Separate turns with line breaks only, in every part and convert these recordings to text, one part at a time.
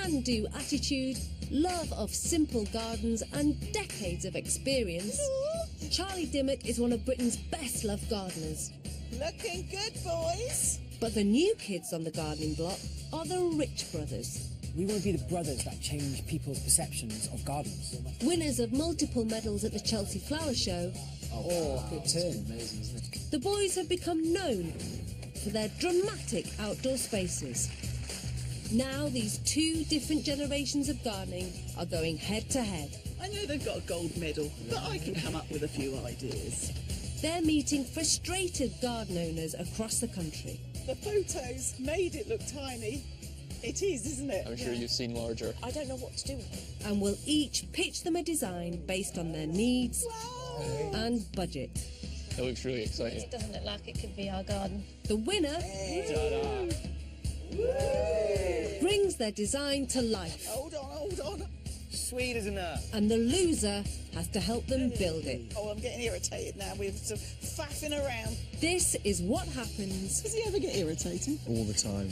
can-do attitude, love of simple gardens and decades of experience, Charlie Dimmock is one of Britain's best-loved gardeners.
Looking good, boys.
But the new kids on the gardening block are the Rich Brothers.
We want to be the brothers that change people's perceptions of gardens.
Winners of multiple medals at the Chelsea Flower Show.
Oh, good turn. Amazing, isn't it?
The boys have become known for their dramatic outdoor spaces. Now these two different generations of gardening are going head-to-head.
I know they've got a gold medal, but I can come up with a few ideas.
They're meeting frustrated garden owners across the country.
The photos made it look tiny. It is, isn't it?
I'm sure you've seen larger.
I don't know what to do with it.
And will each pitch them a design based on their needs and budget.
It looks really exciting.
It doesn't look like it could be our garden.
The winner brings their design to life.
Hold on.
Sweet, isn't it?
And the loser has to help them build it.
Oh, I'm getting irritated now with some faffing around.
This is what happens
Does he ever get irritated?
All the time.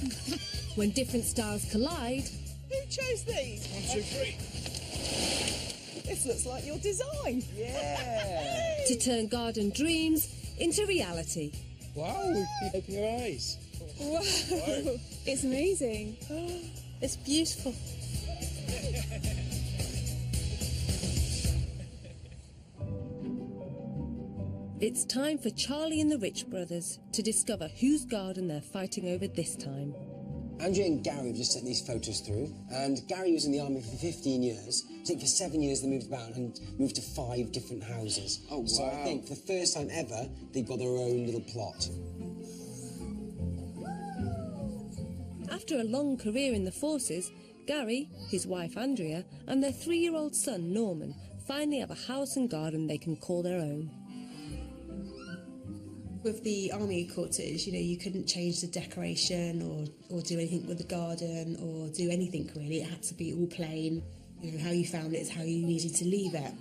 when different styles collide.
Who chose these?
1, 2, 3.
This looks like your design.
Yeah.
To turn garden dreams into reality.
Wow, open your eyes.
Wow, it's amazing. It's beautiful.
It's time for Charlie and the Rich Brothers to discover whose garden they're fighting over this time.
Andrea and Gary have just sent these photos through, and Gary was in the army for 15 years. I think for 7 years they moved about and moved to 5 different houses.
Oh, wow.
So I think for the first time ever, they've got their own little plot.
After a long career in the forces, Gary, his wife Andrea, and their 3-year-old son Norman finally have a house and garden they can call their own.
With the army quarters, you know, you couldn't change the decoration or do anything with the garden or do anything really. It had to be all plain. You know, how you found it is how you needed to leave it.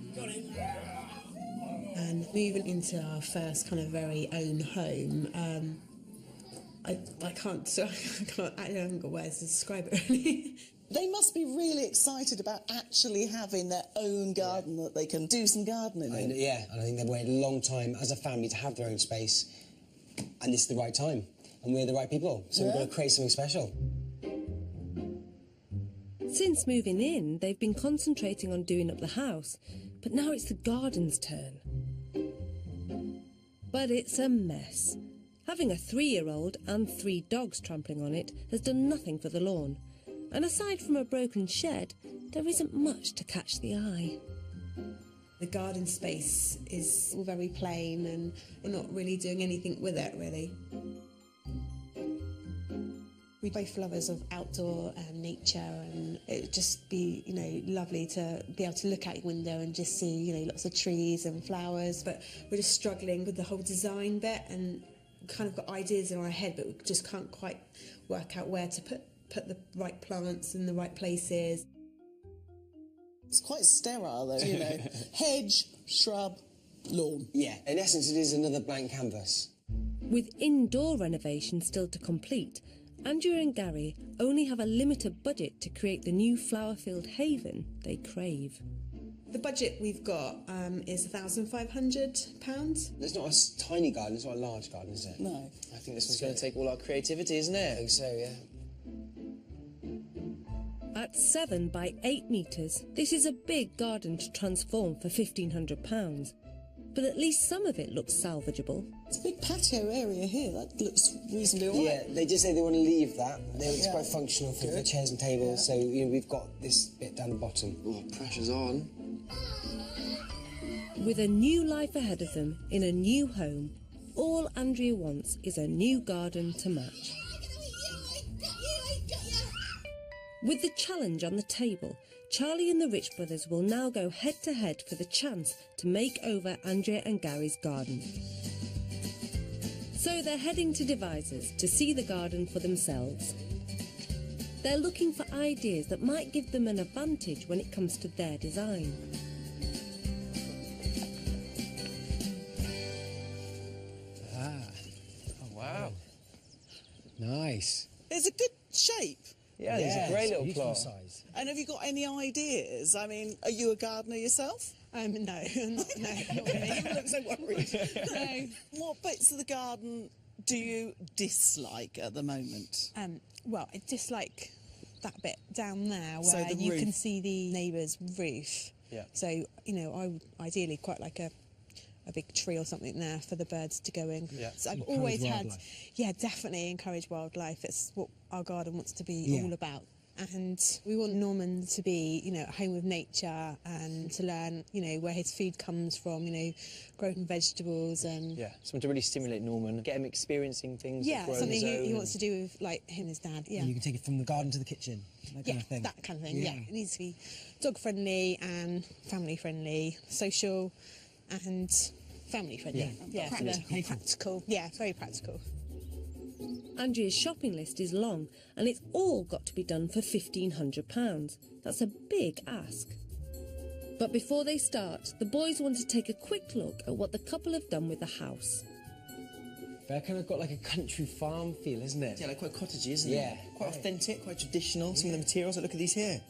And moving into our first kind of very own home, I haven't got words to describe it really.
They must be really excited about actually having their own garden that they can do some gardening in.
And I think they've waited a long time as a family to have their own space, and this is the right time, and we're the right people, so we've got to create something special.
Since moving in, they've been concentrating on doing up the house, but now it's the garden's turn. But it's a mess. Having a 3-year-old and 3 dogs trampling on it has done nothing for the lawn. And aside from a broken shed, there isn't much to catch the eye.
The garden space is all very plain and we're not really doing anything with it, really. We're both lovers of outdoor nature, and it'd just be, you know, lovely to be able to look out your window and just see, you know, lots of trees and flowers. But we're just struggling with the whole design bit and kind of got ideas in our head, but we just can't quite work out where to put the right plants in the right places.
It's quite sterile though, you know. Hedge, shrub, lawn.
Yeah, in essence it is another blank canvas.
With indoor renovations still to complete, Andrea and Gary only have a limited budget to create the new flower-filled haven they crave.
The budget we've got is £1,500.
It's not a tiny garden, it's not a large garden, is it?
No.
I think this one's going to take all our creativity, isn't it?
I think so, yeah.
At 7 by 8 metres, this is a big garden to transform for £1,500. But at least some of it looks salvageable.
It's a big patio area here. That looks reasonably all right.
Yeah, they just say they want to leave that. It's quite functional for the chairs and tables, so you know, we've got this bit down the bottom.
Oh, pressure's on.
With a new life ahead of them in a new home, all Andrea wants is a new garden to match. With the challenge on the table, Charlie and the Rich Brothers will now go head-to-head for the chance to make over Andrea and Gary's garden. So they're heading to Devisers to see the garden for themselves. They're looking for ideas that might give them an advantage when it comes to their design.
Ah. Oh, wow. Nice.
It's a good shape.
Yeah, it's a great little
beautiful
plot.
size.
And have you got any ideas? I mean, are you a gardener yourself?
No, not really.
You look so worried.
No.
What bits of the garden do you dislike at the moment?
Well, I dislike that bit down there
So
where
the
you
roof.
can see the neighbour's roof.
Yeah.
So, you know, I would ideally quite like a big tree or something there for the birds to go in.
Yeah.
So I've
Encourage
always had,
wildlife.
yeah, definitely encourage wildlife. It's what our garden wants to be
Yeah.
all about. And we want Norman to be, you know, at home with nature and to learn, you know, where his food comes from, you know, growing vegetables and...
Yeah, something to really stimulate Norman, get him experiencing things.
Yeah,
that grow on
something
his own
he wants to do with, like, him and his dad, yeah.
You can take it from the garden to the kitchen, that kind of thing.
That kind of thing, yeah. It needs to be dog-friendly and family-friendly, social and family-friendly. Yeah, for the practical. Yeah, very practical.
Andrea's shopping list is long, and it's all got to be done for £1,500. That's a big ask. But before they start, the boys want to take a quick look at what the couple have done with the house.
They're kind of got like a country farm feel, isn't it?
Yeah, like quite cottagey, isn't
Yeah.
it? Quite authentic, quite traditional. Some of the materials, like, look at these here.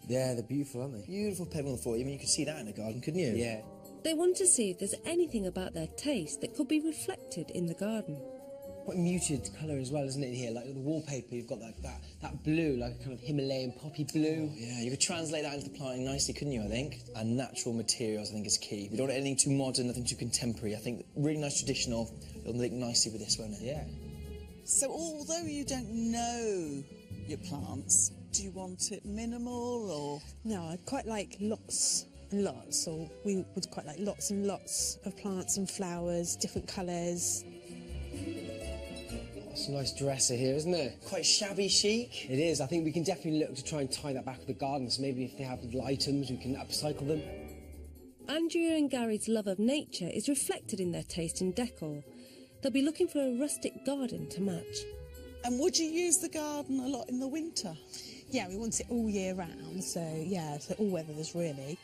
Yeah, they're beautiful, aren't they?
Beautiful pebble on the floor. I mean, you could see that in a garden, couldn't you?
Yeah.
They want to see if there's anything about their taste that could be reflected in the garden.
Quite muted colour as well, isn't it, in here? Like the wallpaper, you've got like that blue, like a kind of Himalayan poppy blue.
Yeah, you could translate that into the planting nicely, couldn't you, I think? And natural materials, I think, is key. We don't want anything too modern, nothing too contemporary. I think really nice traditional, it'll link nicely with this, won't it?
Yeah.
So although you don't know your plants, do you want it minimal or...?
No, I'd quite like lots and lots, or we would quite like lots and lots of plants and flowers, different colours.
It's a nice dresser here, isn't it?
Quite shabby chic.
It is. I think we can definitely look to try and tie that back with the garden. So maybe if they have little items, we can upcycle them.
Andrea and Gary's love of nature is reflected in their taste in decor. They'll be looking for a rustic garden to match.
And would you use the garden a lot in the winter?
Yeah, we want it all year round, so yeah, so all weathers really.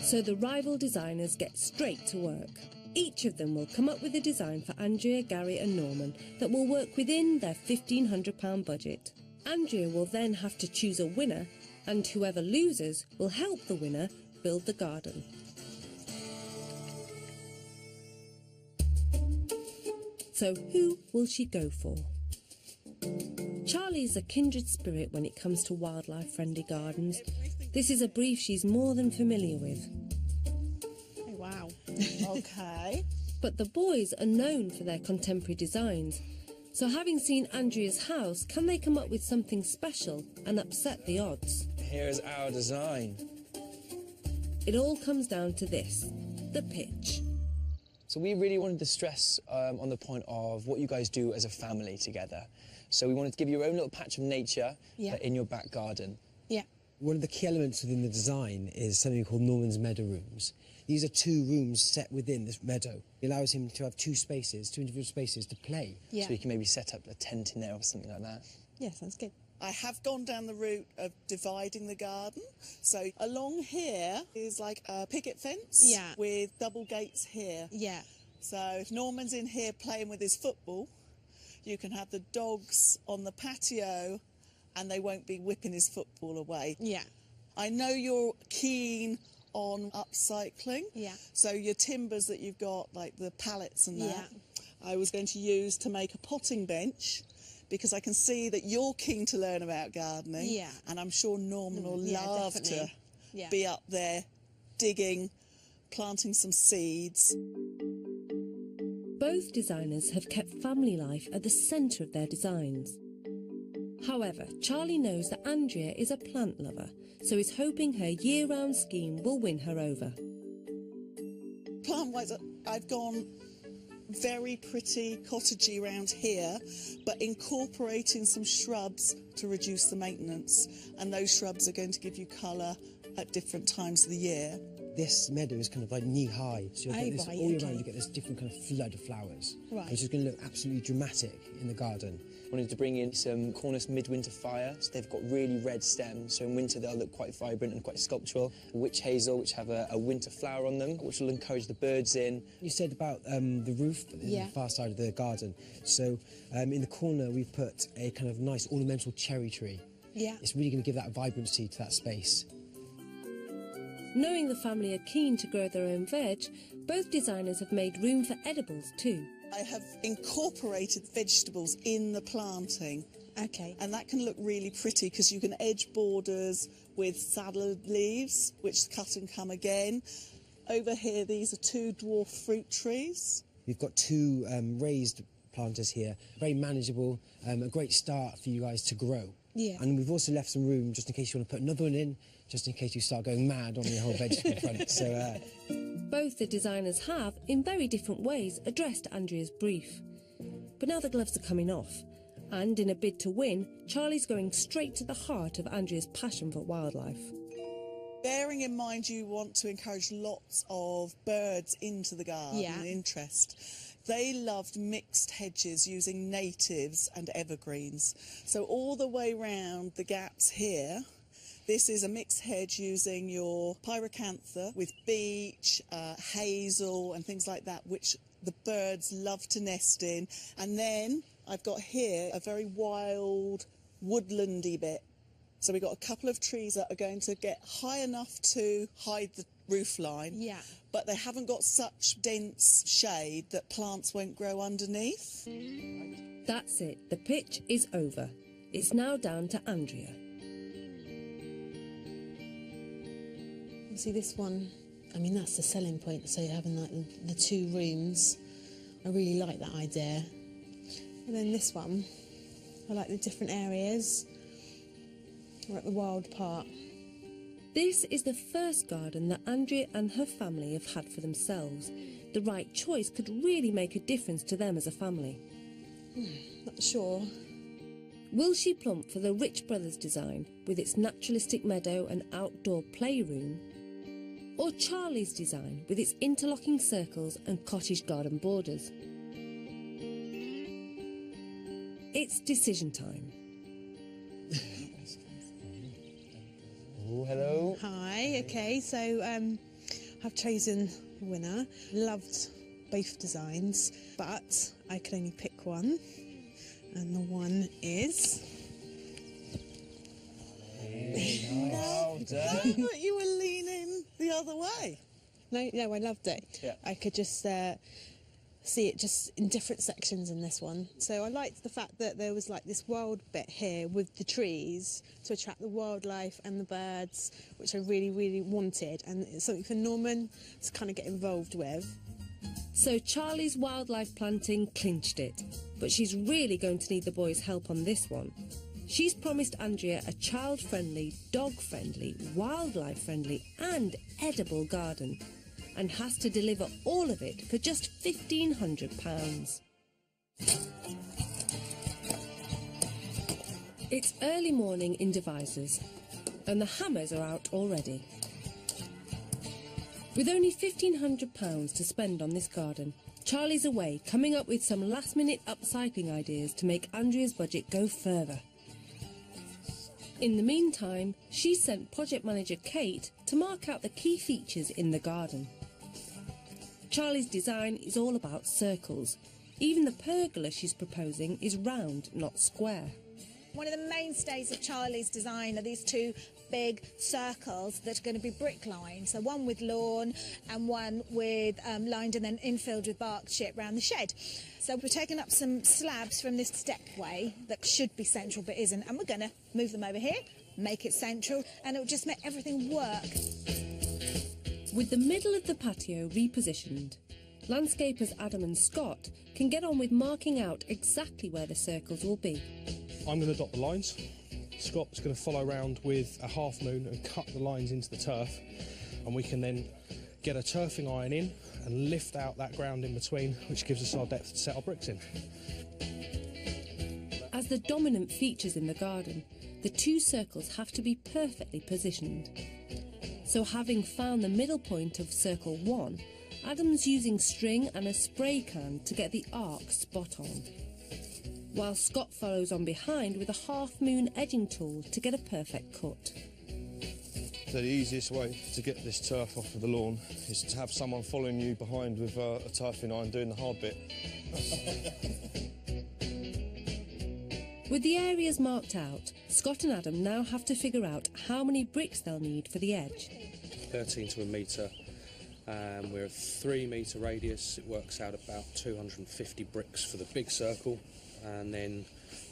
So the rival designers get straight to work. Each of them will come up with a design for Andrea, Gary and Norman that will work within their £1,500 budget. Andrea will then have to choose a winner, and whoever loses will help the winner build the garden. So who will she go for? Charlie is a kindred spirit when it comes to wildlife-friendly gardens. This is a brief she's more than familiar with.
Oh, wow.
OK.
But the boys are known for their contemporary designs. So having seen Andrea's house, can they come up with something special and upset the odds?
Here's our design.
It all comes down to this, the pitch.
So we really wanted to stress on the point of what you guys do as a family together. So we wanted to give you your own little patch of nature
Yeah.
in your back garden.
Yeah.
One of the key elements within the design is something called Norman's Meadow Rooms. These are 2 rooms set within this meadow. It allows him to have 2 individual spaces to play.
Yeah.
So you can maybe set up a tent in there or something like that.
Yeah, sounds good.
I have gone down the route of dividing the garden. So along here is like a picket fence
Yeah.
with double gates here.
Yeah.
So if Norman's in here playing with his football, you can have the dogs on the patio and they won't be whipping his football away.
Yeah.
I know you're keen on upcycling.
Yeah.
So your timbers that you've got, like the pallets and that,
Yeah.
I was going to use to make a potting bench because I can see that you're keen to learn about gardening.
Yeah.
And I'm sure Norman will
yeah,
love to
definitely. Yeah.
be up there digging, planting some seeds.
Both designers have kept family life at the centre of their designs. However, Charlie knows that Andrea is a plant lover, so is hoping her year-round scheme will win her over.
Plant-wise, I've gone very pretty cottagey around here, but incorporating some shrubs to reduce the maintenance. And those shrubs are going to give you colour at different times of the year.
This meadow is kind of like knee-high, so you'll get this
right,
all year
okay.
round, you get this different kind of flood of flowers,
Right.
which is going to look absolutely dramatic in the garden.
Wanted to bring in some Cornus midwinter fire, so they've got really red stems, so in winter they'll look quite vibrant and quite sculptural. Witch hazel, which have a winter flower on them, which will encourage the birds in.
You said about the roof on
Yeah.
the far side of the garden. So in the corner we've put a kind of nice ornamental cherry tree.
Yeah.
It's really going to give that vibrancy to that space.
Knowing the family are keen to grow their own veg, both designers have made room for edibles too.
I have incorporated vegetables in the planting.
Okay.
And that can look really pretty because you can edge borders with salad leaves, which cut and come again. Over here, these are 2 dwarf fruit trees.
We've got 2 raised planters here, very manageable, a great start for you guys to grow.
Yeah.
And we've also left some room just in case you want to put another one in, just in case you start going mad on the whole vegetable front. So,
Both the designers have, in very different ways, addressed Andrea's brief. But now the gloves are coming off, and in a bid to win, Charlie's going straight to the heart of Andrea's passion for wildlife.
Bearing in mind you want to encourage lots of birds into the garden
Yeah.
and interest, they loved mixed hedges using natives and evergreens. So all the way round the gaps here, this is a mixed hedge using your pyracantha with beech, hazel and things like that, which the birds love to nest in. And then I've got here a very wild woodlandy bit. So we've got a couple of trees that are going to get high enough to hide the roof line.
Yeah.
But they haven't got such dense shade that plants won't grow underneath.
That's it, the pitch is over. It's now down to Andrea.
See this one, I mean that's the selling point, so having like the 2 rooms, I really like that idea. And then this one, I like the different areas. I like the wild part.
This is the first garden that Andrea and her family have had for themselves. The right choice could really make a difference to them as a family.
Not sure.
Will she plump for the Rich Brothers design with its naturalistic meadow and outdoor playroom? Or Charlie's design with its interlocking circles and cottage garden borders? It's decision time.
Oh, hello.
Hi, okay, so I've chosen a winner. Loved both designs, but I could only pick one. And the one is...
Well
I
done.
thought you were leaning the other way.
No, I loved it.
Yeah.
I could just see it just in different sections in this one. So I liked the fact that there was like this wild bit here with the trees to attract the wildlife and the birds, which I really, really wanted. And it's something for Norman to kind of get involved with.
So Charlie's wildlife planting clinched it, but she's really going to need the boys' help on this one. She's promised Andrea a child-friendly, dog-friendly, wildlife-friendly and edible garden, and has to deliver all of it for just £1,500. It's early morning in Devizes, and the hammers are out already. With only £1,500 to spend on this garden, Charlie's away coming up with some last-minute upcycling ideas to make Andrea's budget go further. In the meantime, she sent project manager Kate to mark out the key features in the garden. Charlie's design is all about circles. Even the pergola she's proposing is round, not square.
One of the mainstays of Charlie's design are these 2 big circles that are going to be brick lined. So one with lawn and one with lined and then infilled with bark chip round the shed. So we're taking up some slabs from this stepway that should be central but isn't, and we're going to move them over here, make it central, and it will just make everything work.
With the middle of the patio repositioned, landscapers Adam and Scott can get on with marking out exactly where the circles will be.
I'm going to dot the lines. Scott's going to follow around with a half moon and cut the lines into the turf, and we can then get a turfing iron in and lift out that ground in between, which gives us our depth to set our bricks in.
As the dominant features in the garden, the 2 circles have to be perfectly positioned. So having found the middle point of circle 1, Adam's using string and a spray can to get the arc spot on, while Scott follows on behind with a half-moon edging tool to get a perfect cut.
So the easiest way to get this turf off of the lawn is to have someone following you behind with a turfing iron doing the hard bit.
With the areas marked out, Scott and Adam now have to figure out how many bricks they'll need for the edge.
13 to a metre. We're a 3 metre radius. It works out about 250 bricks for the big circle, and then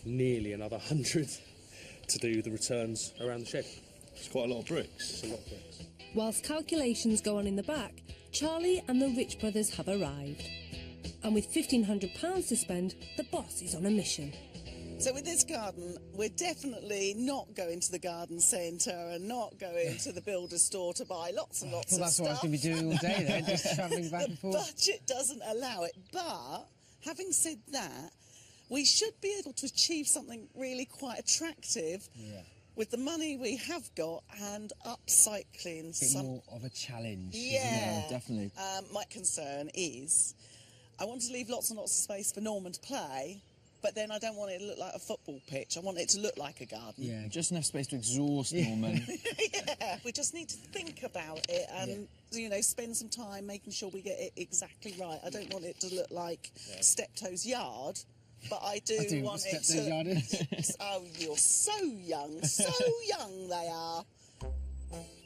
nearly another 100 to do the returns around the shed. It's quite a lot of bricks. It's a lot of bricks.
Whilst calculations go on in the back, Charlie and the Rich brothers have arrived. And with £1,500 to spend, the boss is on a mission.
So with this garden, we're definitely not going to the garden centre and not going to the builder's store to buy lots and lots of
that's
stuff.
what I was going to be doing all day then, just travelling back and forth.
The budget doesn't allow it. But having said that, we should be able to achieve something really quite attractive with the money we have got and upcycling.
A bit more of a challenge.
Yeah,
definitely.
My concern is I want to leave lots and lots of space for Norman to play, but then I don't want it to look like a football pitch. I want it to look like a garden.
Yeah, just enough space to exhaust Norman.
Yeah, we just need to think about it and, you know, spend some time making sure we get it exactly right. I don't want it to look like Steptoe's yard, but I do want it to...
Yard is.
Oh, you're so young they are.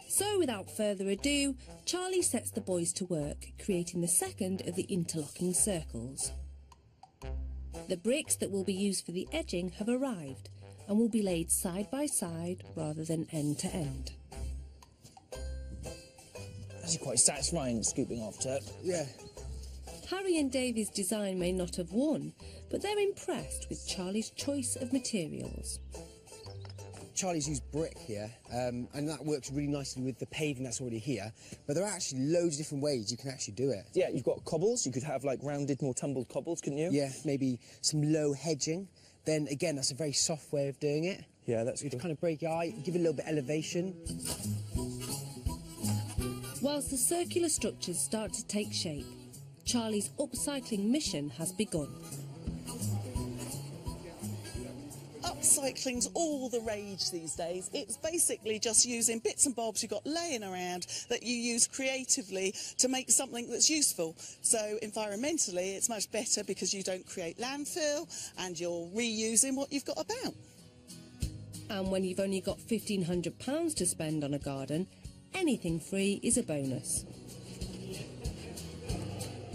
So without further ado, Charlie sets the boys to work, creating the second of the interlocking circles. The bricks that will be used for the edging have arrived and will be laid side by side rather than end to end.
Actually quite satisfying scooping off turf.
Yeah.
Harry and Davy's design may not have won, but they're impressed with Charlie's choice of materials.
Charlie's used brick here, and that works really nicely with the paving that's already here, but there are actually loads of different ways you can actually do it.
Yeah, you've got cobbles. You could have, like, rounded, more tumbled cobbles, couldn't you?
Yeah, maybe some low hedging. Then, again, that's a very soft way of doing it.
Yeah, that's
good.
good.
Kind of break your eye, give it a little bit of elevation.
Whilst the circular structures start to take shape, Charlie's upcycling mission has begun.
Upcycling's all the rage these days. It's basically just using bits and bobs you've got laying around that you use creatively to make something that's useful. So environmentally, it's much better because you don't create landfill and you're reusing what you've got about.
And when you've only got £1,500 to spend on a garden, anything free is a bonus.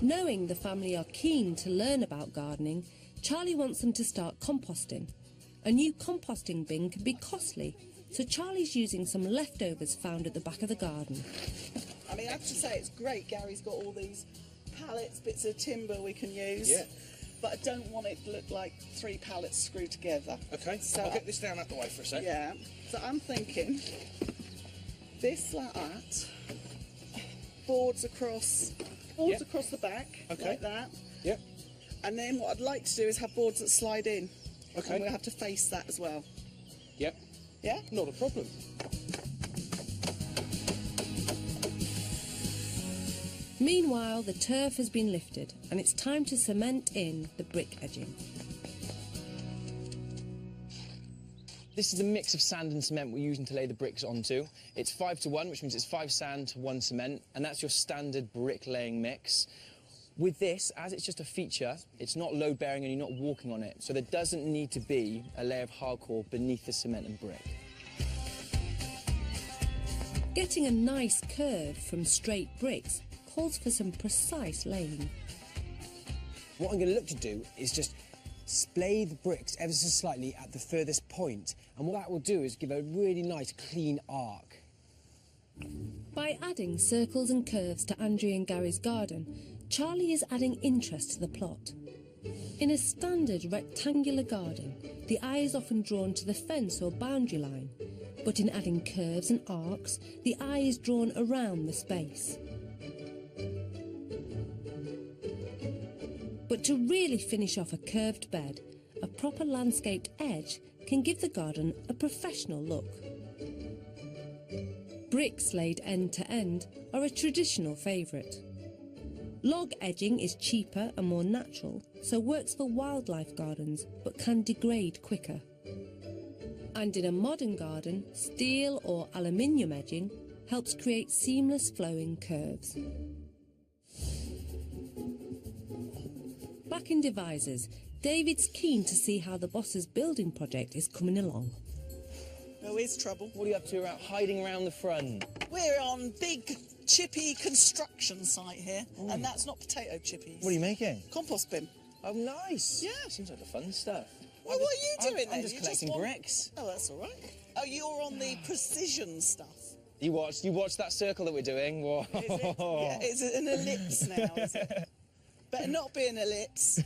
Knowing the family are keen to learn about gardening, Charlie wants them to start composting. A new composting bin can be costly, so Charlie's using some leftovers found at the back of the garden.
I mean, I have to say it's great. Gary's got all these pallets, bits of timber we can use.
Yeah.
But I don't want it to look like 3 pallets screwed together.
OK,
So
I'll get this down out the way for a sec.
Yeah. So I'm thinking this like that, boards across the back, like that.
Yep.
And then what I'd like to do is have boards that slide in.
OK.
And we'll have to face that as well.
Yep.
Yeah?
Not a problem.
Meanwhile, the turf has been lifted and it's time to cement in the brick edging.
This is the mix of sand and cement we're using to lay the bricks onto. It's 5 to 1, which means it's 5 sand to 1 cement, and that's your standard bricklaying mix. With this, as it's just a feature, it's not load-bearing and you're not walking on it, so there doesn't need to be a layer of hardcore beneath the cement and brick.
Getting a nice curve from straight bricks calls for some precise laying.
What I'm going to look to do is just splay the bricks ever so slightly at the furthest point, and what that will do is give a really nice clean arc.
By adding circles and curves to Andrea and Gary's garden, Charlie is adding interest to the plot. In a standard rectangular garden, the eye is often drawn to the fence or boundary line, but in adding curves and arcs, the eye is drawn around the space. But to really finish off a curved bed, a proper landscaped edge can give the garden a professional look. Bricks laid end to end are a traditional favourite. Log edging is cheaper and more natural, so works for wildlife gardens, but can degrade quicker. And in a modern garden, steel or aluminium edging helps create seamless flowing curves. Back in Devizes, David's keen to see how the boss's building project is coming along.
No, here's trouble.
What are you up to hiding around the front?
We're on big chippy construction site here, and that's not potato chippies.
What are you making?
Compost bin.
Oh, nice.
Yeah.
Seems like the fun stuff.
Well, what are you doing then?
I'm just collecting bricks.
Oh, that's all right. Oh, you're on the precision stuff.
You watched that circle that we're doing? Whoa.
Is it an ellipse now, is it? Better not be an ellipse.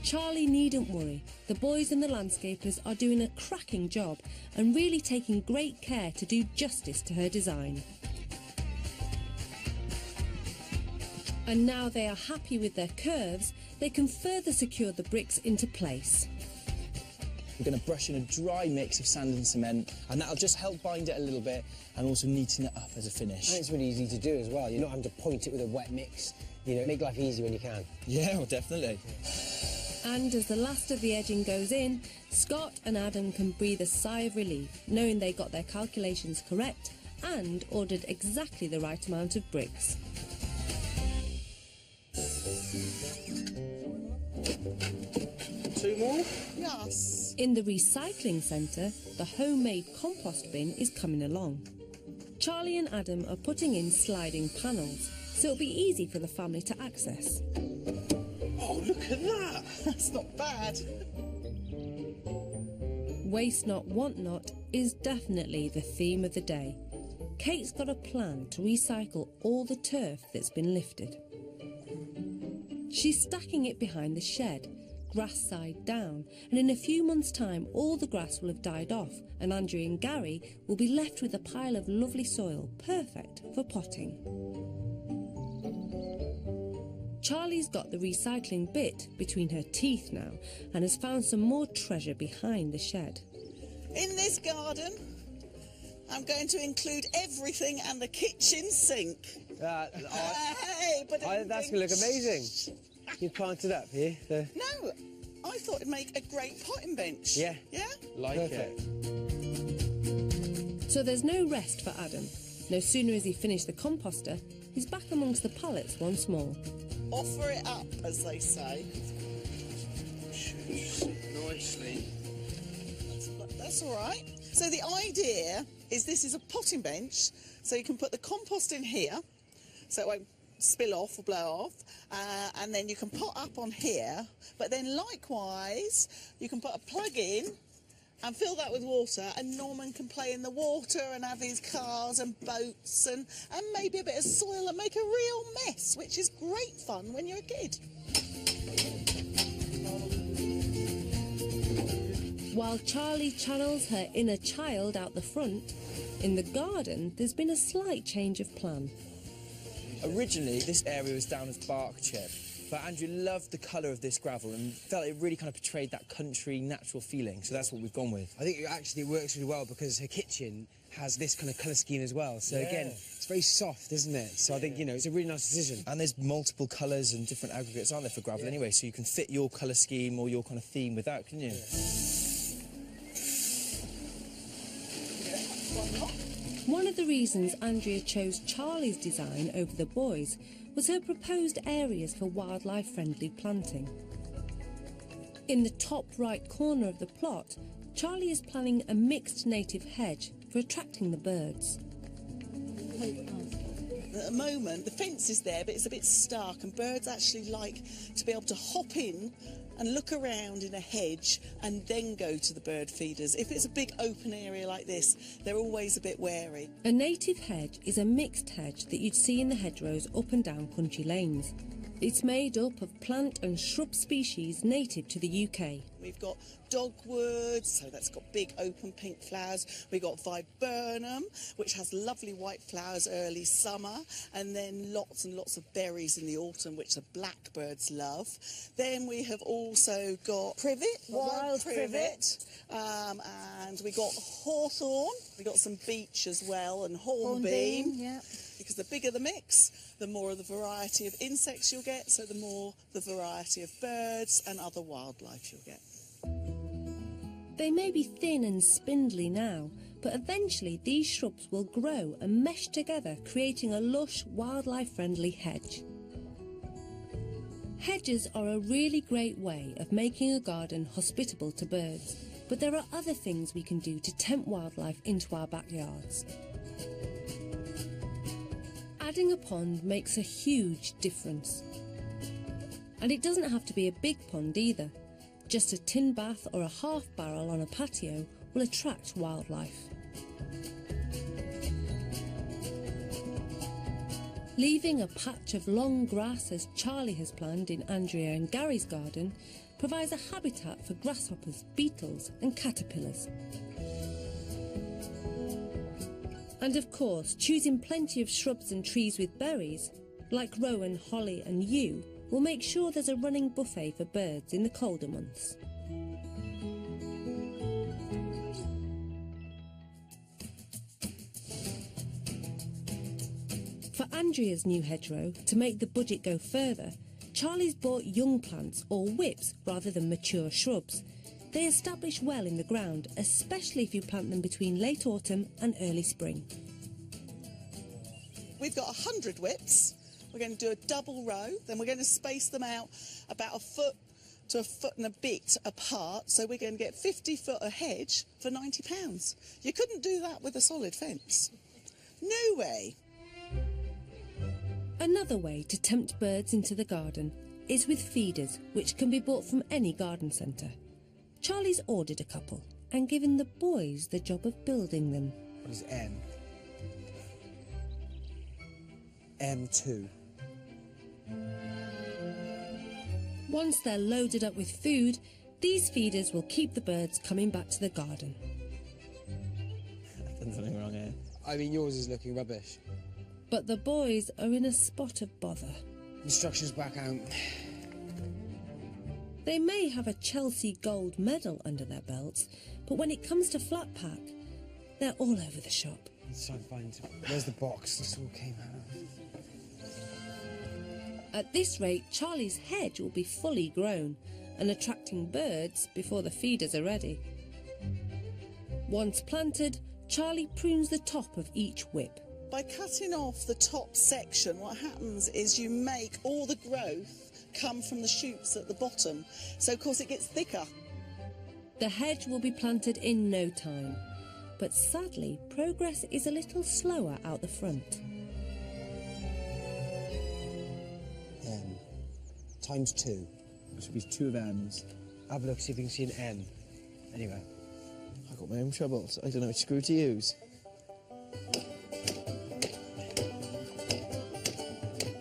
Charlie needn't worry. The boys and the landscapers are doing a cracking job and really taking great care to do justice to her design. And now they are happy with their curves, they can further secure the bricks into place.
We're going to brush in a dry mix of sand and cement, and that'll just help bind it a little bit and also neaten it up as a finish.
And it's really easy to do as well. You're not having to point it with a wet mix. You know, make life easy when you can.
Yeah, well, definitely.
And as the last of the edging goes in, Scott and Adam can breathe a sigh of relief, knowing they got their calculations correct and ordered exactly the right amount of bricks.
Two more? Yes.
In the recycling centre, the homemade compost bin is coming along. Charlie and Adam are putting in sliding panels, so it'll be easy for the family to access.
Oh, look at that. That's not bad.
Waste not, want not is definitely the theme of the day. Kate's got a plan to recycle all the turf that's been lifted. She's stacking it behind the shed, grass side down, and in a few months' time all the grass will have died off and Andrew and Gary will be left with a pile of lovely soil, perfect for potting. Charlie's got the recycling bit between her teeth now and has found some more treasure behind the shed.
In this garden, I'm going to include everything and the kitchen sink. Hey, but
That's going to look amazing. You planted up here.
No, I thought it'd make a great potting bench.
Yeah.
Yeah?
Like
Perfect.
it.
So there's no rest for Adam. No sooner has he finished the composter, he's back amongst the pallets once more.
Offer it up, as they say.
Nicely.
That's all right. So the idea is this is a potting bench, so you can put the compost in here, so it won't spill off or blow off, and then you can pot up on here, but then likewise you can put a plug in and fill that with water, and Norman can play in the water and have his cars and boats and maybe a bit of soil and make a real mess, which is great fun when you're a kid.
While Charlie channels her inner child out the front, in the garden there's been a slight change of plan.
Originally, this area was down as bark chip, but Andrew loved the colour of this gravel and felt it really kind of portrayed that country, natural feeling, so that's what we've gone with.
I think it works really well because her kitchen has this kind of colour scheme as well. So again, it's very soft, isn't it? So I think, you know, it's a really nice decision.
And there's multiple colours and different aggregates, aren't there, for gravel anyway, so you can fit your colour scheme or your kind of theme with that, can you?
One of the reasons Andrea chose Charlie's design over the boys' was her proposed areas for wildlife-friendly planting. In the top right corner of the plot, Charlie is planning a mixed native hedge for attracting the birds.
At the moment, the fence is there, but it's a bit stark, and birds actually like to be able to hop in and look around in a hedge and then go to the bird feeders. If it's a big open area like this, they're always a bit wary.
A native hedge is a mixed hedge that you'd see in the hedgerows up and down country lanes. It's made up of plant and shrub species native to the UK.
We've got dogwood, so that's got big open pink flowers. We've got viburnum, which has lovely white flowers early summer, and then lots and lots of berries in the autumn, which the blackbirds love. Then we have also got privet, wild privet, and we got hawthorn. We got some beech as well, and hornbeam.
Yeah.
Because the bigger the mix, the more of the variety of insects you'll get, so the more the variety of birds and other wildlife you'll get.
They may be thin and spindly now, but eventually these shrubs will grow and mesh together, creating a lush, wildlife-friendly hedge. Hedges are a really great way of making a garden hospitable to birds, but there are other things we can do to tempt wildlife into our backyards. Adding a pond makes a huge difference. And it doesn't have to be a big pond either. Just a tin bath or a half barrel on a patio will attract wildlife. Leaving a patch of long grass, as Charlie has planned in Andrea and Gary's garden, provides a habitat for grasshoppers, beetles and caterpillars. And of course, choosing plenty of shrubs and trees with berries, like rowan, holly and yew, will make sure there's a running buffet for birds in the colder months. For Andrea's new hedgerow, to make the budget go further, Charlie's bought young plants, or whips, rather than mature shrubs. They establish well in the ground, especially if you plant them between late autumn and early spring.
We've got 100 whips. We're going to do a double row, then we're going to space them out about a foot to a foot and a bit apart, so we're going to get 50 foot a hedge for £90. You couldn't do that with a solid fence. No way.
Another way to tempt birds into the garden is with feeders, which can be bought from any garden centre. Charlie's ordered a couple and given the boys the job of building them.
What is M? M2.
Once they're loaded up with food, these feeders will keep the birds coming back to the garden.
I've done something wrong here.
I mean, yours is looking rubbish.
But the boys are in a spot of bother.
Instructions back out.
They may have a Chelsea Gold medal under their belts, but when it comes to flat pack, they're all over the shop.
Let's try and find... Where's the box? This all came out.
At this rate, Charlie's hedge will be fully grown and attracting birds before the feeders are ready. Once planted, Charlie prunes the top of each whip.
By cutting off the top section, what happens is you make all the growth come from the shoots at the bottom, so of course it gets thicker.
The hedge will be planted in no time, but sadly progress is a little slower out the front.
M. Times 2.
There should be 2 of M's.
Have a look, see if you can see an N. Anyway.
I've got my own troubles. I don't know which screw to use.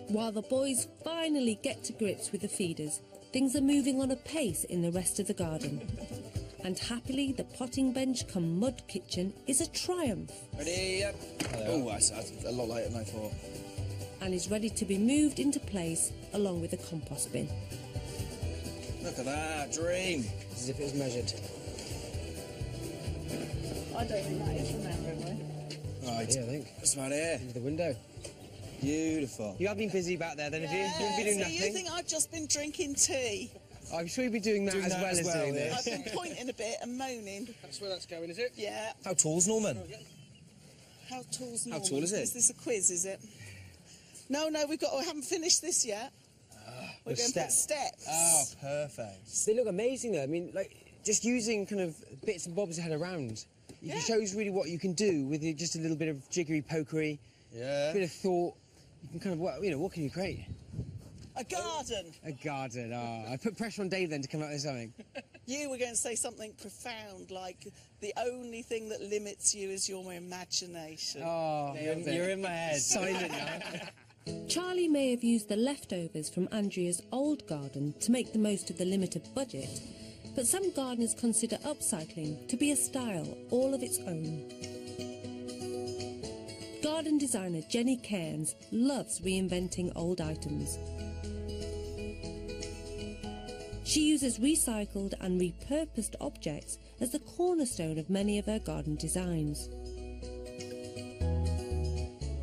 While the boys finally get to grips with the feeders, things are moving on apace in the rest of the garden. And happily, the potting bench come mud kitchen is a triumph.
Ready? Yep. Oh, that's a lot lighter than I thought.
And is ready to be moved into place along with the compost bin.
Look at that, dream.
As if it was measured.
I don't think that is remembering.
Right,
Yeah, I think.
that's about it.
Into the window.
Beautiful.
You have been busy back there then, have you? You've been doing
so
nothing?
you think I've just been drinking tea?
I'm sure you'll be doing that as well as doing this.
I've been pointing a bit and moaning.
That's where that's going, is it?
Yeah.
How tall's Norman?
How tall's
How
Norman?
tall is it?
Is this a quiz, is it? No, we haven't finished this yet. We're going to put steps.
Oh, perfect.
They look amazing though. I mean, like, just using kind of bits and bobs you had around. It shows really what you can do with just a little bit of jiggery pokery, a bit of thought. You can kind of, what can you create?
A garden.
A garden. I put pressure on Dave then to come up with something.
You were going to say something profound, like the only thing that limits you is your imagination.
Oh,
you're in my head.
Silent now.
Charlie may have used the leftovers from Andrea's old garden to make the most of the limited budget, but some gardeners consider upcycling to be a style all of its own. Garden designer Jenny Cairns loves reinventing old items. She uses recycled and repurposed objects as the cornerstone of many of her garden designs.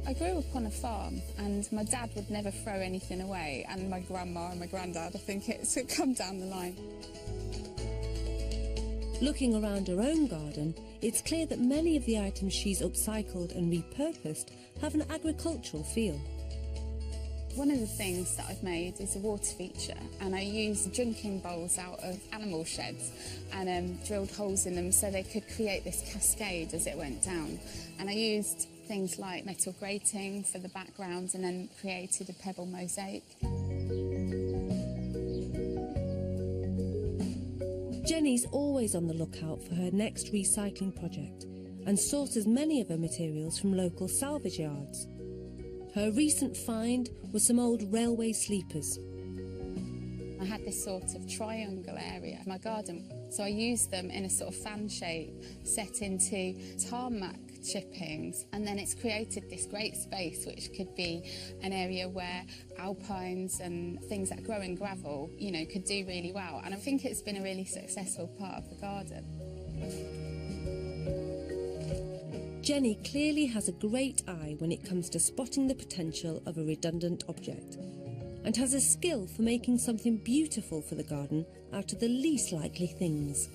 I grew up on a farm and my dad would never throw anything away, and my grandma and my granddad, I think it's come down the line.
Looking around her own garden, it's clear that many of the items she's upcycled and repurposed have an agricultural feel.
One of the things that I've made is a water feature, and I used drinking bowls out of animal sheds and drilled holes in them so they could create this cascade as it went down. And I used things like metal grating for the background and then created a pebble mosaic.
Jenny's always on the lookout for her next recycling project and sources many of her materials from local salvage yards. Her recent find was some old railway sleepers.
I had this sort of triangle area in my garden, so I used them in a sort of fan shape set into tarmac chippings, and then it's created this great space which could be an area where alpines and things that grow in gravel, you know, could do really well. And I think it's been a really successful part of the garden.
Jenny clearly has a great eye when it comes to spotting the potential of a redundant object, and has a skill for making something beautiful for the garden out of the least likely things.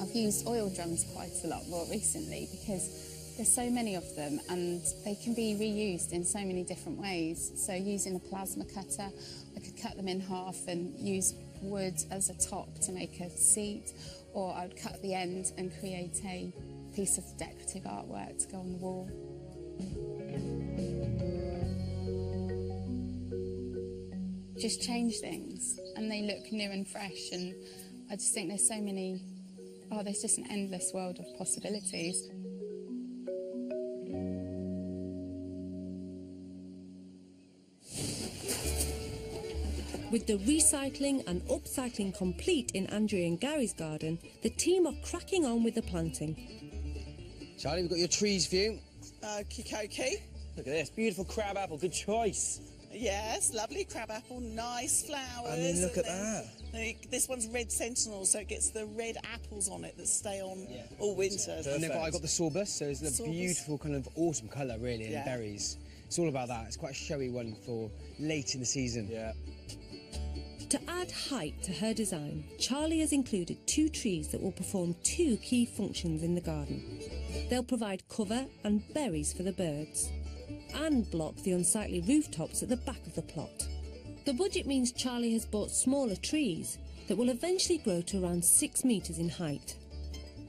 I've used oil drums quite a lot more recently because there's so many of them and they can be reused in so many different ways. So using a plasma cutter, I could cut them in half and use wood as a top to make a seat, or I would cut the end and create a piece of decorative artwork to go on the wall. Just change things and they look new and fresh, and I just think there's so many, there's just an endless world of possibilities.
With the recycling and upcycling complete in Andrea and Gary's garden, the team are cracking on with the planting.
Charlie, we've got your trees for you.
Okie.
Look at this, beautiful crabapple, good choice.
Yes, lovely crabapple, nice flowers.
I mean, look at that.
This one's red sentinel, so it gets the red apples on it that stay on all winter.
And then I got the sorbus, so it's a beautiful kind of autumn colour, really, and berries. It's all about that. It's quite a showy one for late in the season.
Yeah.
To add height to her design, Charlie has included 2 trees that will perform 2 key functions in the garden. They'll provide cover and berries for the birds, and block the unsightly rooftops at the back of the plot. The budget means Charlie has bought smaller trees that will eventually grow to around 6 metres in height.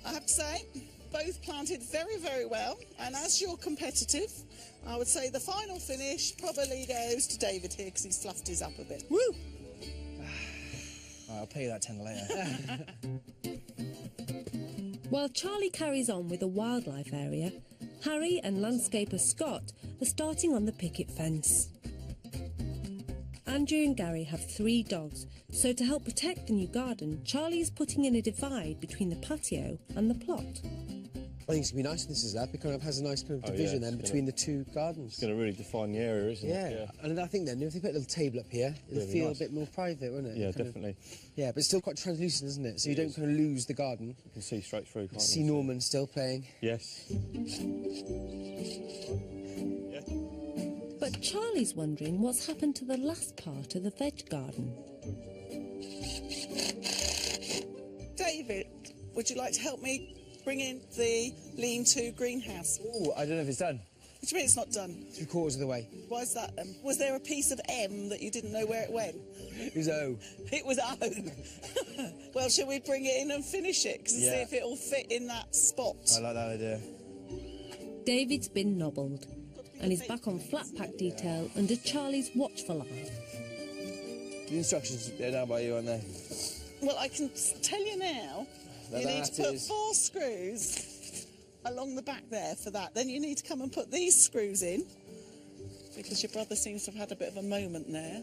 I have to say, both planted very, very well, and as you're competitive, I would say the final finish probably goes to David here because he's fluffed his up a bit.
Woo! I'll pay you that $10 later.
While Charlie carries on with the wildlife area, Harry and landscaper Scott are starting on the picket fence. Andrew and Gary have 3 dogs, so to help protect the new garden, Charlie is putting in a divide between the patio and the plot.
I think it's going to be nice when this is up. It kind of has a nice kind of division then between the 2 gardens.
It's going to really define the area, isn't it?
Yeah, and I think then if they put a little table up here, it'll
Really
feel
nice.
a bit more private, won't it?
Yeah,
Kind of-
definitely.
yeah, but it's still quite translucent, isn't it? So you don't kind of lose the garden.
You can see straight through, can't
See
you?
Norman still playing.
Yes.
But Charlie's wondering what's happened to the last part of the veg garden.
David, would you like to help me bring in the lean-to greenhouse?
Oh, I don't know if it's done.
What do you mean it's not done?
3/4 of the way.
Why is that? Was there a piece of M that you didn't know where it went?
It was O.
It was O. Well, shall we bring it in and finish it? See if it'll fit in that spot.
I like that idea.
David's been nobbled, and he's back on flat pack detail under Charlie's watchful eye.
The instructions are down by you, aren't they?
Well, I can tell you now. You need to put 4 screws along the back there for that. Then you need to come and put these screws in, because your brother seems to have had a bit of a moment there.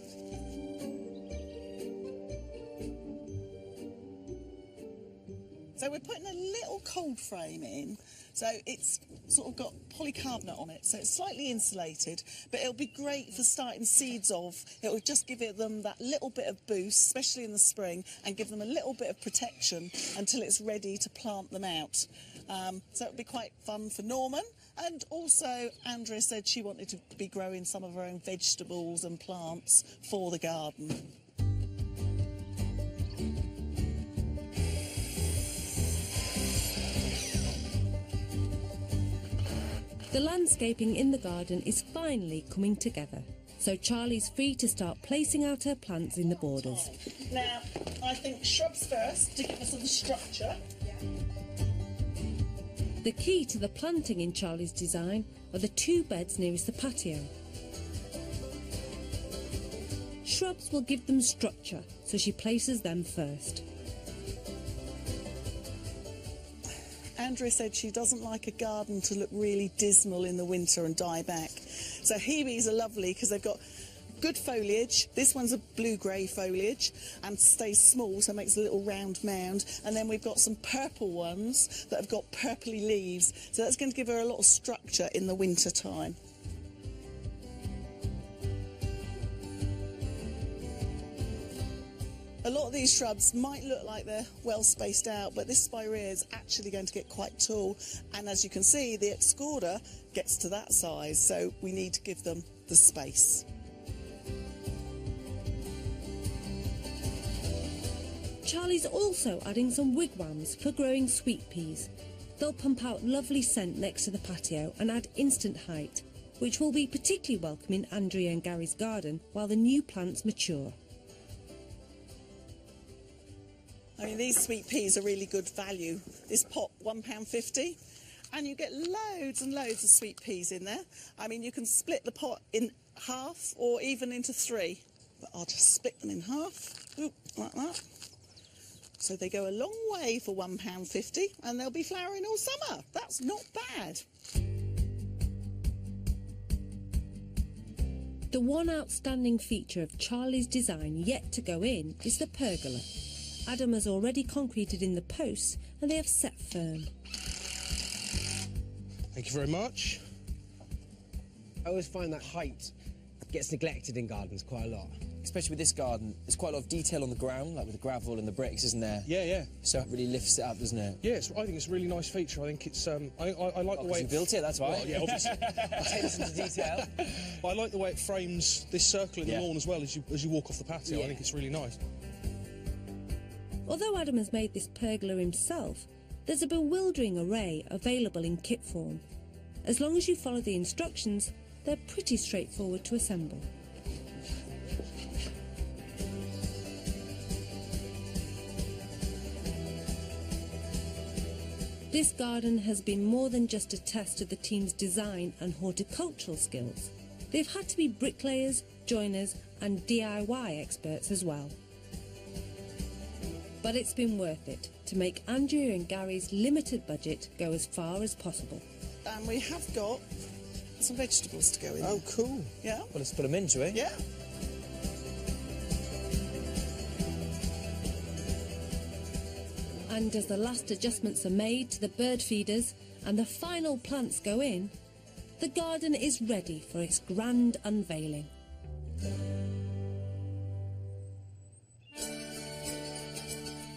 So we're putting a little cold frame in, so it's sort of got polycarbonate on it, so it's slightly insulated, but it'll be great for starting seeds off. It will just give them that little bit of boost, especially in the spring, and give them a little bit of protection until it's ready to plant them out. So it'll be quite fun for Norman. And also, Andrea said she wanted to be growing some of her own vegetables and plants for the garden.
The landscaping in the garden is finally coming together, so Charlie's free to start placing out her plants in the borders.
Now, I think shrubs first to give us some structure.
The key to the planting in Charlie's design are the 2 beds nearest the patio. Shrubs will give them structure, so she places them first.
Andrea said she doesn't like a garden to look really dismal in the winter and die back. So Hebes are lovely because they've got good foliage. This one's a blue-grey foliage and stays small, so it makes a little round mound. And then we've got some purple ones that have got purpley leaves. So that's going to give her a lot of structure in the winter time. A lot of these shrubs might look like they're well spaced out, but this spirea is actually going to get quite tall. And as you can see, the Excauda gets to that size, so we need to give them the space.
Charlie's also adding some wigwams for growing sweet peas. They'll pump out lovely scent next to the patio and add instant height, which will be particularly welcome in Andrea and Gary's garden while the new plants mature.
I mean, these sweet peas are really good value. This pot, £1.50, and you get loads and loads of sweet peas in there. I mean, you can split the pot in half or even into 3, but I'll just split them in half, like that. So they go a long way for £1.50, and they'll be flowering all summer. That's not bad.
The one outstanding feature of Charlie's design yet to go in is the pergola. Adam has already concreted in the posts and they have set firm.
Thank you very much.
I always find that height gets neglected in gardens quite a lot.
Especially with this garden, there's quite a lot of detail on the ground, like with the gravel and the bricks, isn't there?
Yeah, yeah.
So it really lifts it up, doesn't it?
Yeah, I think it's a really nice feature. I think it's, I like the way...
you built it, that's why.
Well, yeah, obviously.
Attention to detail.
I like the way it frames this circle in the lawn as well as you walk off the patio.
Yeah.
I think it's really nice.
Although Adam has made this pergola himself, there's a bewildering array available in kit form. As long as you follow the instructions, they're pretty straightforward to assemble. This garden has been more than just a test of the team's design and horticultural skills. They've had to be bricklayers, joiners and DIY experts as well. But it's been worth it to make Andrea and Gary's limited budget go as far as possible.
And we have got some vegetables to go in.
Oh, cool.
Yeah.
Well, let's put them in, shall we?
Yeah.
And as the last adjustments are made to the bird feeders and the final plants go in, the garden is ready for its grand unveiling.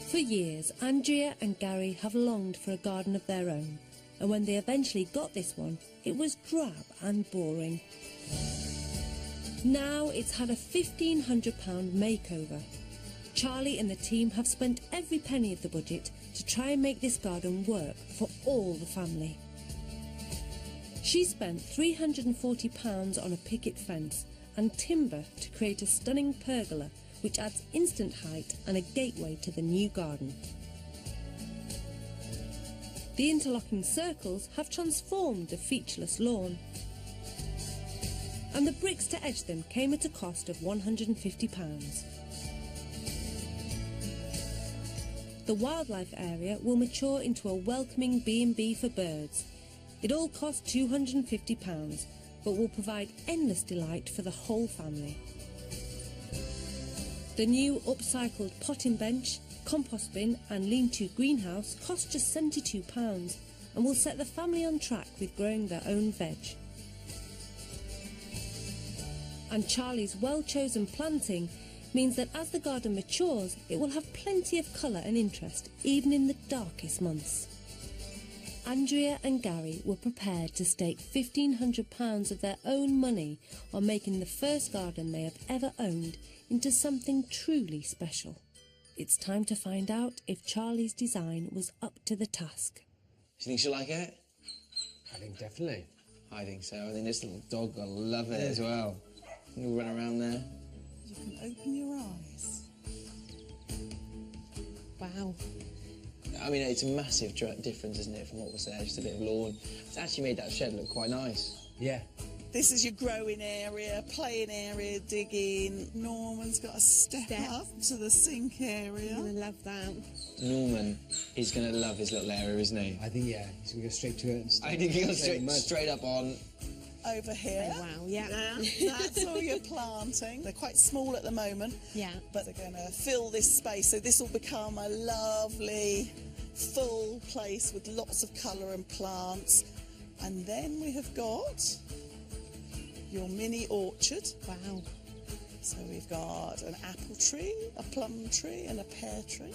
For years, Andrea and Gary have longed for a garden of their own, and when they eventually got this one, it was drab and boring. Now it's had a £1,500 makeover. Charlie and the team have spent every penny of the budget to try and make this garden work for all the family. She spent £340 on a picket fence and timber to create a stunning pergola which adds instant height and a gateway to the new garden. The interlocking circles have transformed the featureless lawn, and the bricks to edge them came at a cost of £150. The wildlife area will mature into a welcoming B&B for birds, It all costs £250, but will provide endless delight for the whole family. The new upcycled potting bench, compost bin and lean-to greenhouse cost just £72 and will set the family on track with growing their own veg. And Charlie's well-chosen planting means that as the garden matures, it will have plenty of colour and interest, even in the darkest months. Andrea and Gary were prepared to stake £1,500 of their own money on making the first garden they have ever owned into something truly special. It's time to find out if Charlie's design was up to the task.
Do you think she'll like it?
I think definitely.
I think so. I think this little dog will love it as well. He'll run around there.
You can open your eyes.
Wow.
I mean, it's a massive difference, isn't it, from what was there? Just a bit of lawn. It's actually made that shed look quite nice.
Yeah.
This is your growing area, playing area, digging. Norman's got a step up to the sink area.
I love that.
Norman is going to love his little area, isn't he?
I think, yeah, he's going to go straight to it. And
I think he'll go straight up on.
Over here.
Oh, wow, yeah.
That's all you're planting. They're quite small at the moment.
Yeah.
But they're going to fill this space. So this will become a lovely, full place with lots of colour and plants. And then we have got your mini orchard.
Wow.
So we've got an apple tree, a plum tree and a pear tree.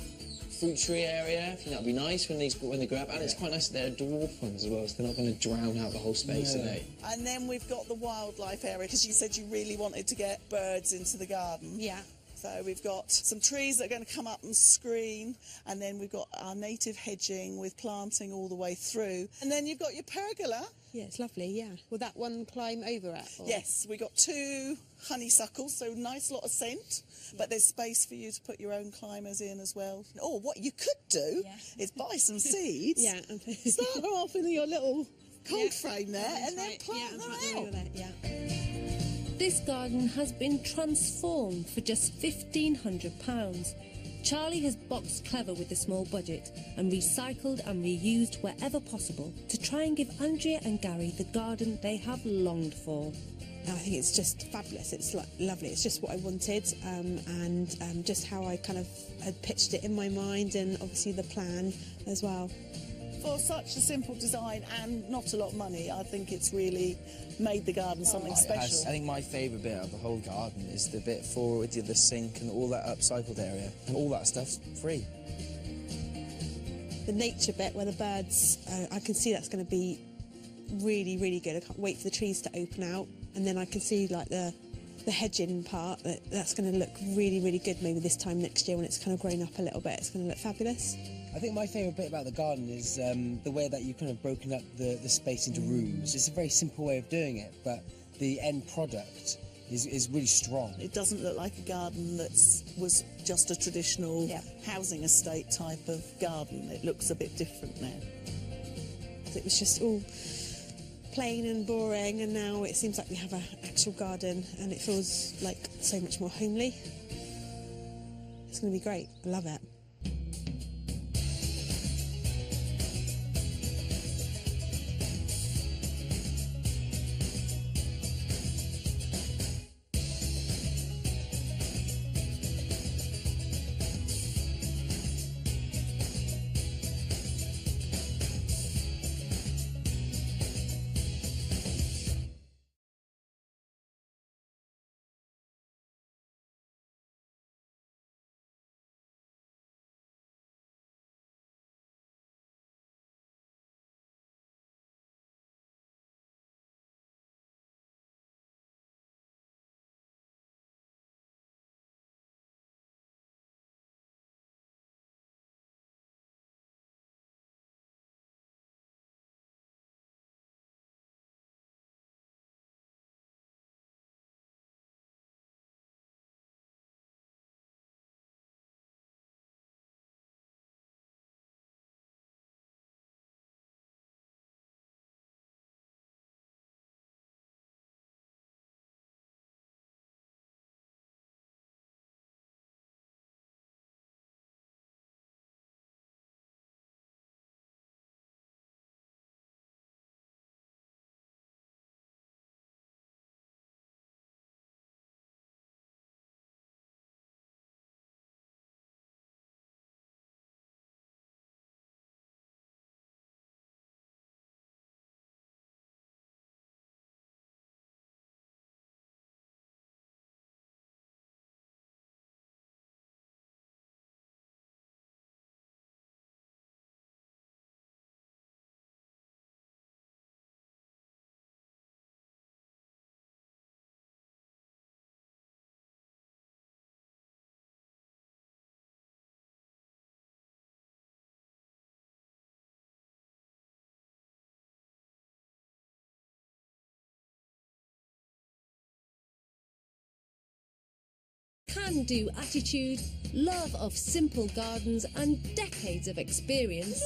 Fruit tree area, I think that'd be nice when they grow up. And it's quite nice that they're dwarf ones as well, so they're not going to drown out the whole space, are they?
And then we've got the wildlife area, because you said you really wanted to get birds into the garden.
Yeah.
So we've got some trees that are going to come up and screen, and then we've got our native hedging with planting all the way through. And then you've got your pergola.
Yeah, it's lovely, yeah. Will that one climb over it? Or?
Yes, we got 2 honeysuckles, so nice lot of scent, but there's space for you to put your own climbers in as well. Or what you could do is buy some seeds, start them off in your little cold frame there, and then plant them out.
This garden has been transformed for just £1,500. Charlie has boxed clever with the small budget and recycled and reused wherever possible to try and give Andrea and Gary the garden they have longed for.
I think it's just fabulous. It's lovely. It's just what I wanted, and just how I kind of had pitched it in my mind, and obviously the plan as well.
For such a simple design and not a lot of money, I think it's really made the garden something special.
I think my favourite bit of the whole garden is the bit forward with the sink and all that upcycled area. And all that stuff's free.
The nature bit where the birds, I can see that's going to be really, really good. I can't wait for the trees to open out. And then I can see like the hedging part, that's going to look really, really good maybe this time next year when it's kind of grown up a little bit. It's going to look fabulous.
I think my favourite bit about the garden is the way that you've kind of broken up the space into rooms. It's a very simple way of doing it, but the end product is really strong.
It doesn't look like a garden that was just a traditional housing estate type of garden. It looks a bit different now.
It was just all plain and boring, and now it seems like we have an actual garden and it feels like so much more homely. It's going to be great. I love it.
can-do attitude, love of simple gardens and decades of experience,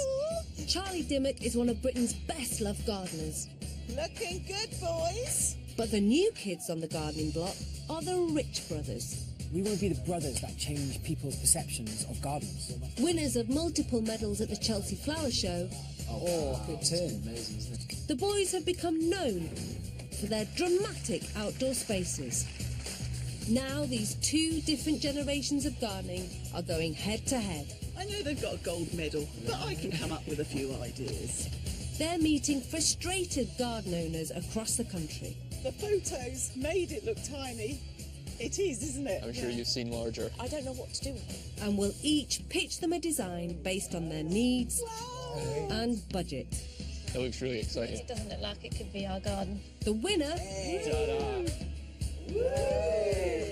Charlie Dimmock is one of Britain's best-loved gardeners.
Looking good, boys.
But the new kids on the gardening block are the Rich Brothers.
We want to be the brothers that change people's perceptions of gardens.
Winners of multiple medals at the Chelsea Flower Show.
Oh, good turn. Amazing, isn't it?
The boys have become known for their dramatic outdoor spaces. Now these two different generations of gardening are going head to head.
I know they've got a gold medal, but I can come up with a few ideas.
They're meeting frustrated garden owners across the country.
The photos made it look tiny. It is, isn't it?
I'm sure you've seen larger.
I don't know what to do with it.
And will each pitch them a design based on their needs and budget.
It looks really exciting.
It doesn't look like it could be our garden.
The winner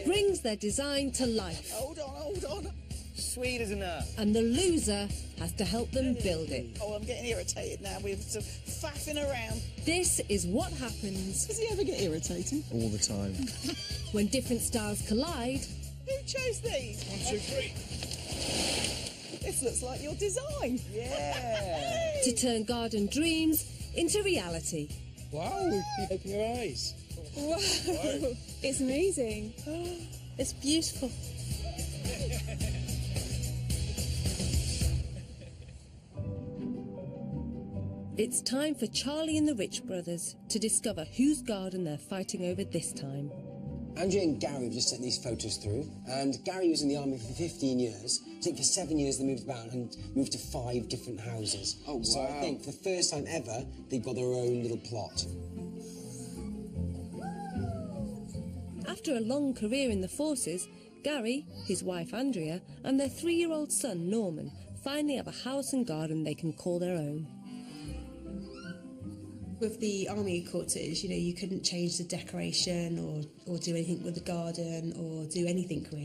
brings their design to life.
Hold on.
Sweet as enough.
And the loser has to help them build it.
Oh, I'm getting irritated now. We're sort of faffing around.
This is what happens
Does he ever get irritating?
All the time.
when different styles collide.
Who chose these?
1, 2, 3.
This looks like your design.
Yeah.
To turn garden dreams into reality.
Wow, you open your eyes.
Wow. It's amazing. It's beautiful.
It's time for Charlie and the Rich Brothers to discover whose garden they're fighting over this time.
Andrea and Gary have just sent these photos through, and Gary was in the army for 15 years. I think for 7 years they moved about and moved to 5 different houses. Oh, wow. So I think for the first time ever, they've got their own little plot.
After a long career in the forces, Gary, his wife Andrea, and their 3-year-old son Norman finally have a house and garden they can call their own.
With the army quarters, you couldn't change the decoration or do anything with the garden or do anything really.